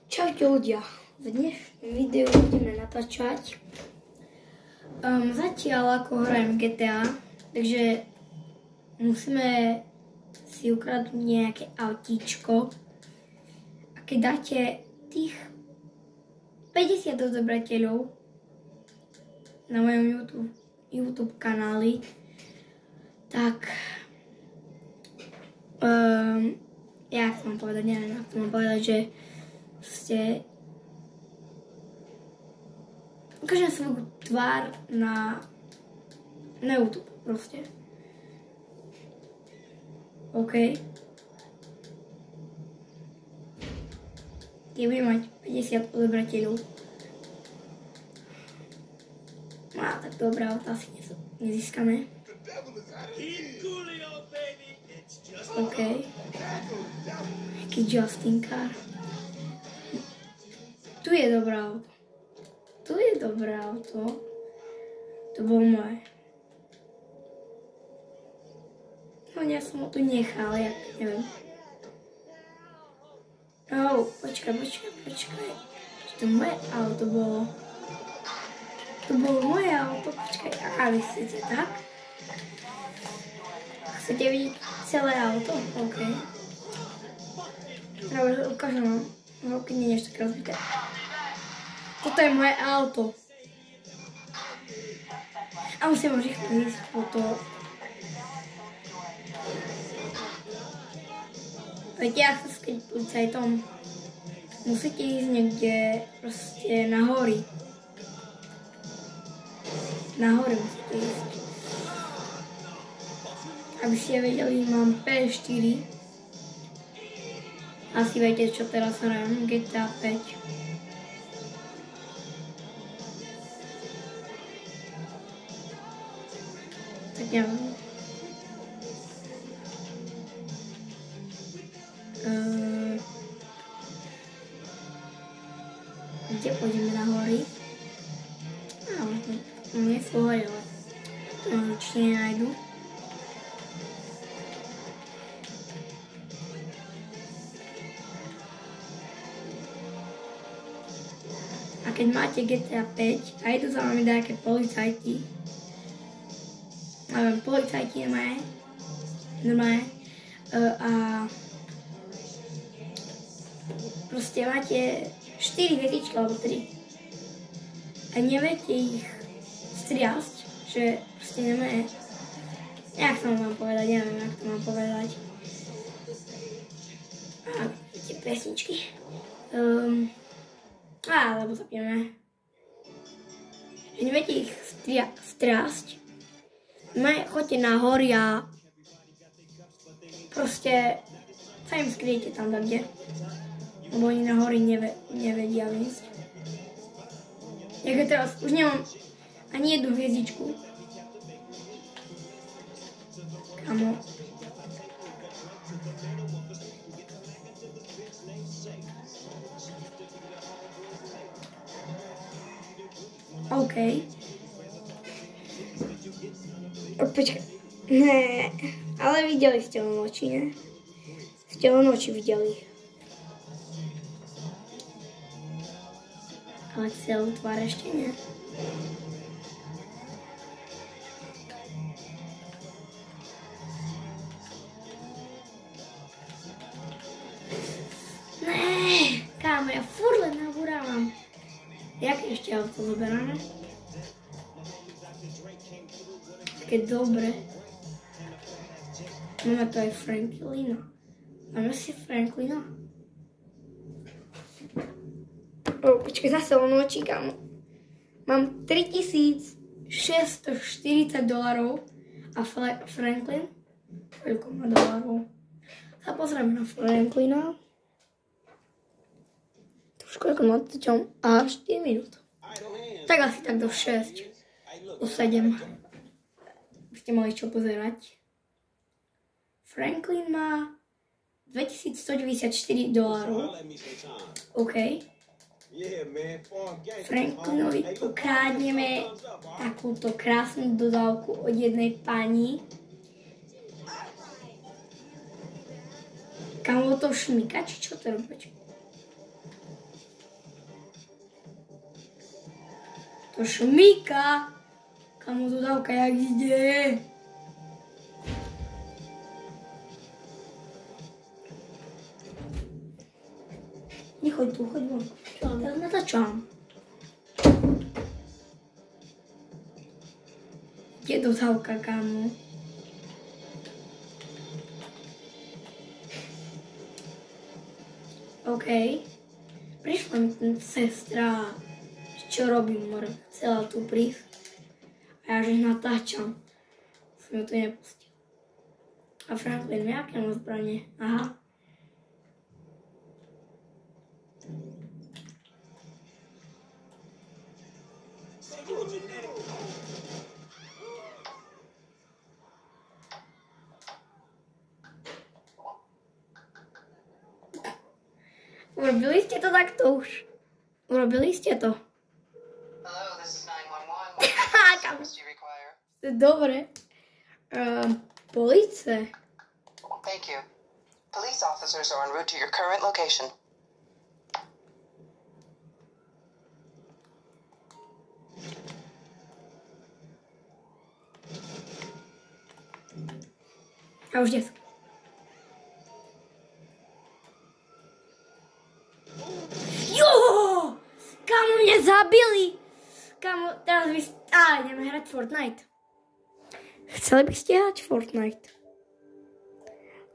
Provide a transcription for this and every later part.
Čaute ľudia, v dnešnom videu budeme natáčať zatiaľ ako hrajem GTA, takže musíme si ukradnúť nejaké autíčko a keď dáte tých 50 odobrateľov na mojom YouTube kanáli, tak ja chcem povedať, neviem, ako to mám povedať, že proste ukážem svoju tvár na YouTube proste. OK. Keď budem mať 50 odobrateľov. Tak dobrá, to asi nezískame. OK. Jaký Justin Car. Tu je dobré auto. Tu je dobré auto. To bolo moje. No ja som ho tu nechal, ja neviem. Počkaj. To moje auto bolo. To bolo moje auto, počkaj. Aha, vy chcete tak? Chcete vidieť celé auto? OK. Dobre, ukážem vám. No, keď nie je ešte také rozbité. Toto je moje auto. A musím už rýchlo ísť po to. Viete, ja chcem keď policajtom. Musíte ísť niekde proste na hory. Na hory musíte ísť. Aby ste vedeli, mám P4. Asi viete, čo teraz hrajem, GTA 5. Tak neviem. Kde pôjdeme na hory? Nie sú hory, ale to určite nenajdu. A keď máte GTA 5 a idú za vami nejaké policajti, neviem, policajti normálne, a proste máte 4 hviezdičky alebo 3 a neviete ich striasť, že proste nemáte, jak to mám povedať, neviem, jak to mám povedať. A tie pesničky. Lebo zapneme. Že neviete ich strásť. Choďte na hory a proste sa im skryjete tam kde. Lebo oni na hory nevedia výjsť. Jak teraz už nemám ani jednu hviezdičku. Kamo. OK. Počkaj. Ne, ale videli ste ho noči, ne? Ste ho noči videli. Ale celú tvár ešte nie. Ne, kámo, ja furt len nabúrávam. Jak ešte auto zoberáme? Také dobre. Máme tu aj Franklina. Máme si Franklina. Počkaj, zase o noči, kámo. Mám $3640 a Franklin. Koľko má dolarov? Sa pozrieme na Franklina. Koľko má to čom? 4 minút. Tak asi tak do 6. Do 7. By ste mali čo pozerať. Franklin má $2194. OK. Franklinovi ukradneme takúto krásnu dodávku od jednej pani. Kamo to šmyka, či čo to robí? To šmíka. Kamo dodávka jak ide. Nechoď tu, choď von. Čo, teraz natáčam. Kde dodávka, kamo? OK. Prišla mi ten sestra. Čo robím, more? Chcela tu prísť. A ja že natáčam. Som ju to nepustil. A Franklin, aké má zbranie? Aha. Urobili ste to takto už? Urobili ste to? Hello, this is 911. What service do you require? Dobre. Police. Thank you. Police officers are en route to your current location. A už dnes. Jo! Kamo, mňa zabili! Kamo, teraz vy... ideme hrať Fortnite. Chceli by ste hrať Fortnite?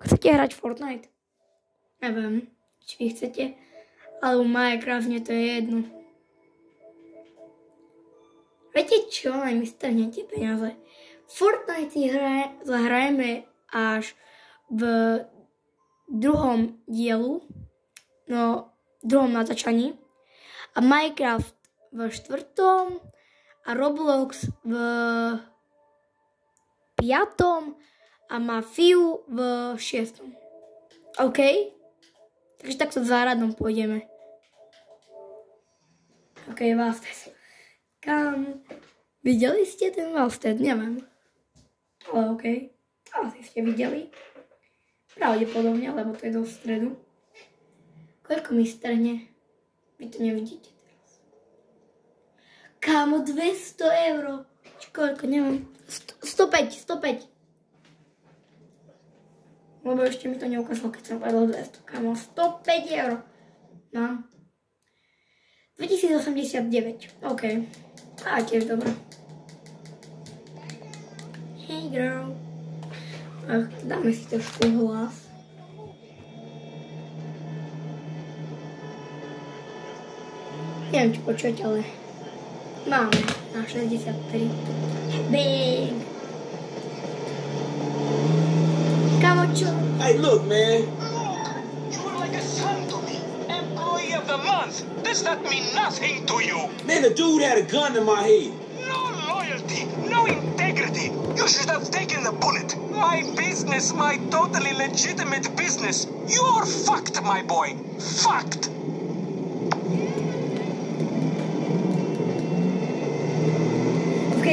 Chcete hrať Fortnite? Neviem, či vy chcete, ale u Minecraft mne to je jedno. Viete čo, aj mi strhnete peniaze. Fortnite si zahrajeme až v druhom dielu, no druhom natáčaní, a Minecraft v 4. a Roblox v 5. a Mafiu v 6. OK? Takže takto v záradnom pôjdeme. OK, Valsted. Kam? Videli ste ten Valsted? Neviem. Ale OK. Asi ste videli. Pravdepodobne, lebo to je do stredu. Koľko mi strhne? Vy to nevidíte teraz. Kámo, 200 €. Či koľko, neviem. 105. Lebo ešte mi to neukázalo, keď som povedal 200. Kámo, 105 €. Mám. 2089. OK. A tiež dobré. Hey girl. Ach, dáme si trošku hlas. Neviem, či počuť, ale máme na 63. Bang! Kamo, čo? Hey, look, man. You were like a son to me. Employee of the month. Does that mean nothing to you? Man, the dude had a gun in my head. No loyalty, no integrity. You should have taken the bullet. My business, my totally legitimate business. You're fucked, my boy. Fucked. OK,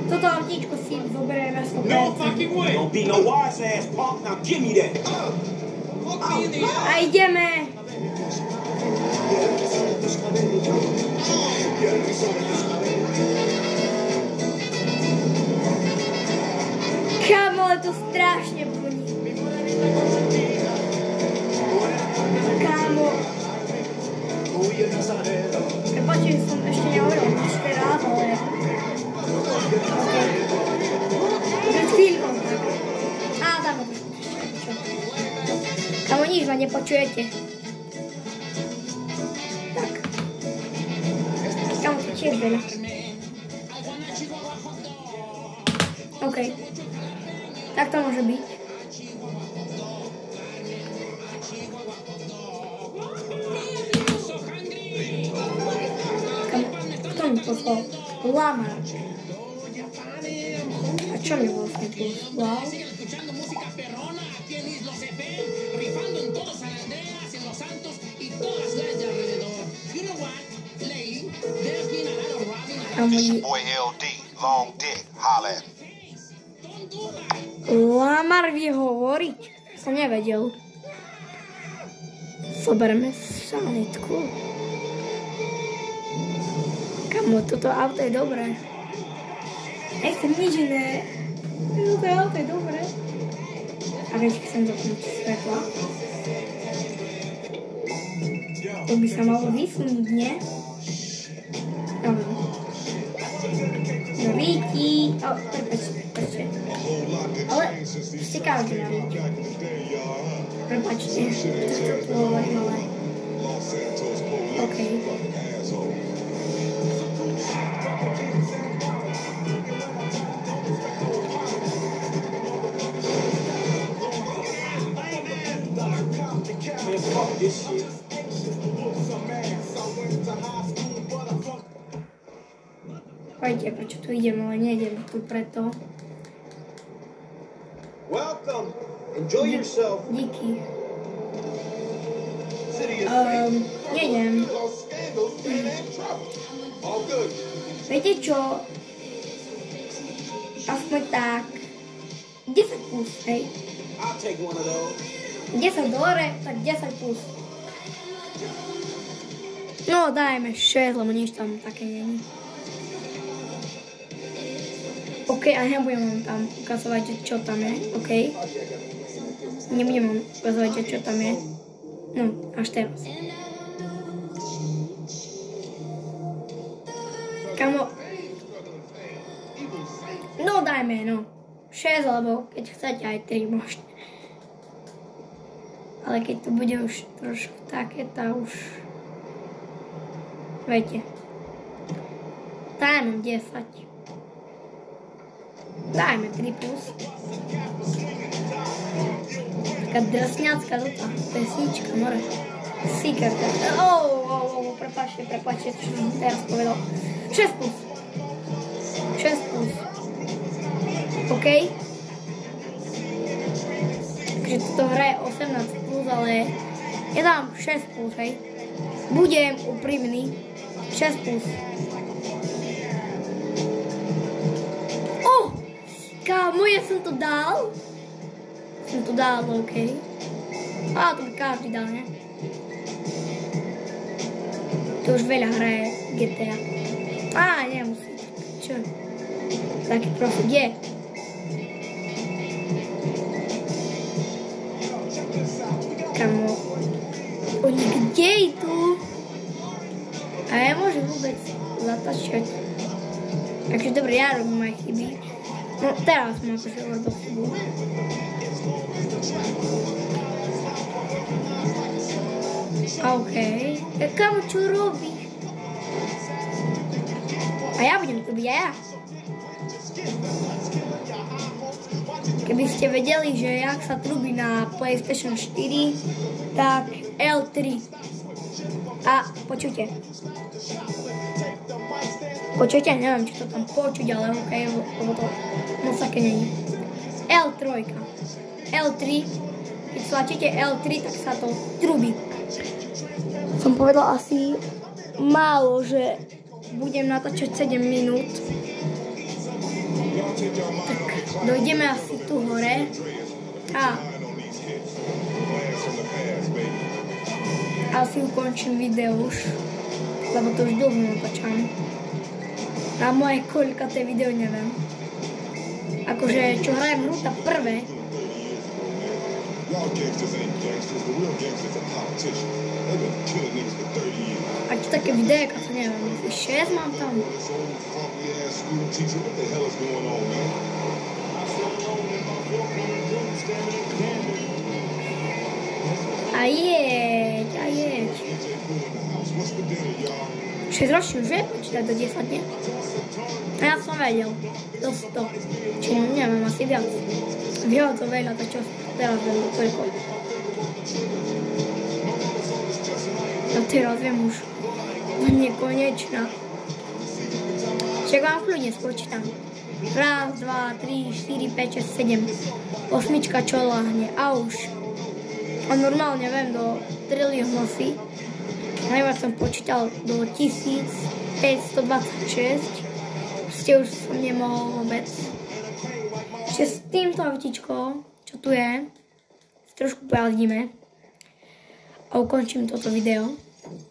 toto autíčko si zoberieme 100%. No fucking way. Don't be no wise ass punk. Now give me that. A ideme. Kámo, ale to strašne voní. Kámo. Prepáčte, že som ešte nehovoril ešte rád, ale... Pred chvíľkou tak. Dáme to. Kámo, nič ma nepočujete. Tak. Kámo, to tiež veľa. OK. Tak to môže byť. Kámo, kto mi poslal? Lamar. A čo mi vlastne poslal? It's your boy LD, long dick, holla at me. Lamar vie hovoriť. Som nevedel. Zoberme sanitku. Kam Kamo, toto auto je dobré. Nechcem nič iné. Toto auto je dobré. A veď chcem zapnúť svetla. To by sa malo vysunúť, nie? Dobre. Víti. Prepačte. Ale ste každý na víti. Prepačte. To hovorím, ale... OK. Poďte, prečo tu idem, ale nejdem tu preto. Welcome. Enjoy yourself. Díky. Nejdem. Viete čo? Aspoň tak 10 plus, hej? I'll take one of those. 10 dole, tak 10 plus. No, dajme 6, lebo nič tam také není. OK, a nebudem vám tam ukazovať, čo tam je, OK? Nebudem vám ukazovať, čo tam je. No, až teraz. Kamo. No, dajme, no. 6, alebo keď chcete aj 3 môžete. Ale keď to bude už trošku také, tá už... Viete. Dajme 10. Dajme 3 plus. Taká drsňacká dota. Pesnička, more. Seekerka. Prepáčte, čo som teraz povedal. 6 plus. 6 plus. OK? Takže toto hra je 18 plus, ale ja dám 6 plus, hej. Budem úprimný. 6 plus. Kámo, ja som to dal. OK. Ale to by každý dal, ne? To už veľa hraje GTA. Nemusí. Čo? Taký profil, kde? Kámo. Oni kde idú? A ja môžem vôbec zatačať. Takže dobre, ja robím aj chyby. No teraz som akože urobil chybu. OK. Kámo, čo robíš? A ja budem tu byť, ja. Keby ste vedeli, že jak sa trubí na PlayStation 4, tak L3. A počujte. Počujte, neviem, či to tam počuť, ale OK, lebo to moc také není. L3. L3. Keď stlačíte L3, tak sa to trubí. Som povedal asi málo, že budem natáčať 7 minút. Tak dojdeme asi tu hore. A asi ukončím video už, lebo to už dlho natáčam. A moje koľkaté video neviem. Akože čo hrajem hru, tá prvé. A čo také videjka, to neviem, 6 mám tam. A jeď. 6 ročný už je počítať do 10, nie? A ja som vedel, do 100. Čiže neviem, asi viac. Viac o veľa, to čo teraz viem do toľko. A teraz viem už do nekonečna. Však vám kľudne spočítam. 1, 2, 3, 4, 5, 6, 7. 8 čo láhne a už. A normálne viem do triliónosy. Najviac som počítal do 1526. Proste už som nemohol vôbec. Ešte s týmto autičkou, čo tu je, si trošku pojazdíme. A ukončím toto video.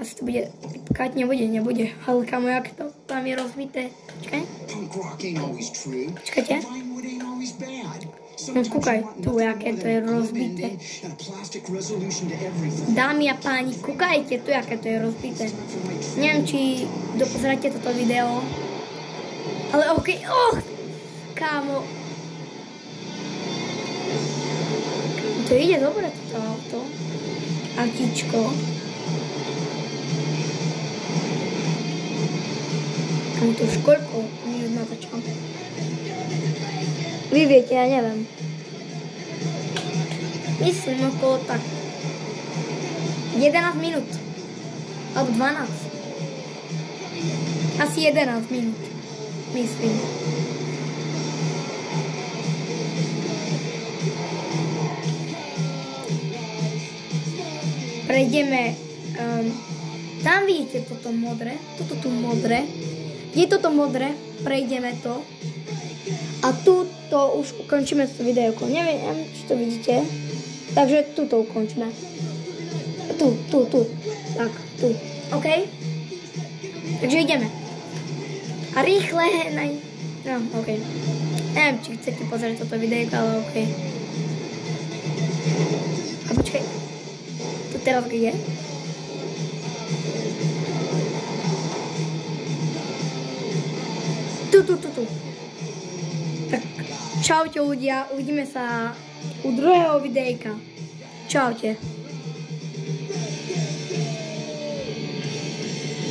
Asi to bude, kať nebude. Ale kamo, jak to tam je rozbité. Počkaj. Počkajte. No kúkaj tu, jaké to je rozbité. Dámy a páni, kúkajte tu, jaké to je rozbité. Neviem, či dopozeráte toto video. Ale okej, kámo. To ide dobre, toto auto. Autíčko. Kámo, to už koľko minút natáčam. Vy viete, ja neviem. Myslím okolo tak 11 minút. Alebo 12. Asi 11 minút. Myslím. Prejdeme, tam vidíte toto modré, toto tu modré. Je toto modré, prejdeme to. A tu to už ukončíme to videjko. Neviem, či to vidíte. Takže tu to ukončíme. Tu. Tak, tu. OK? Takže ideme. A rýchle, no, OK. Neviem, či chcete pozrieť toto videjko, ale OK. A počkaj. Tu teraz kde je? Tu. Tak, čaute ľudia, uvidíme sa u druhého videjka. Čaute.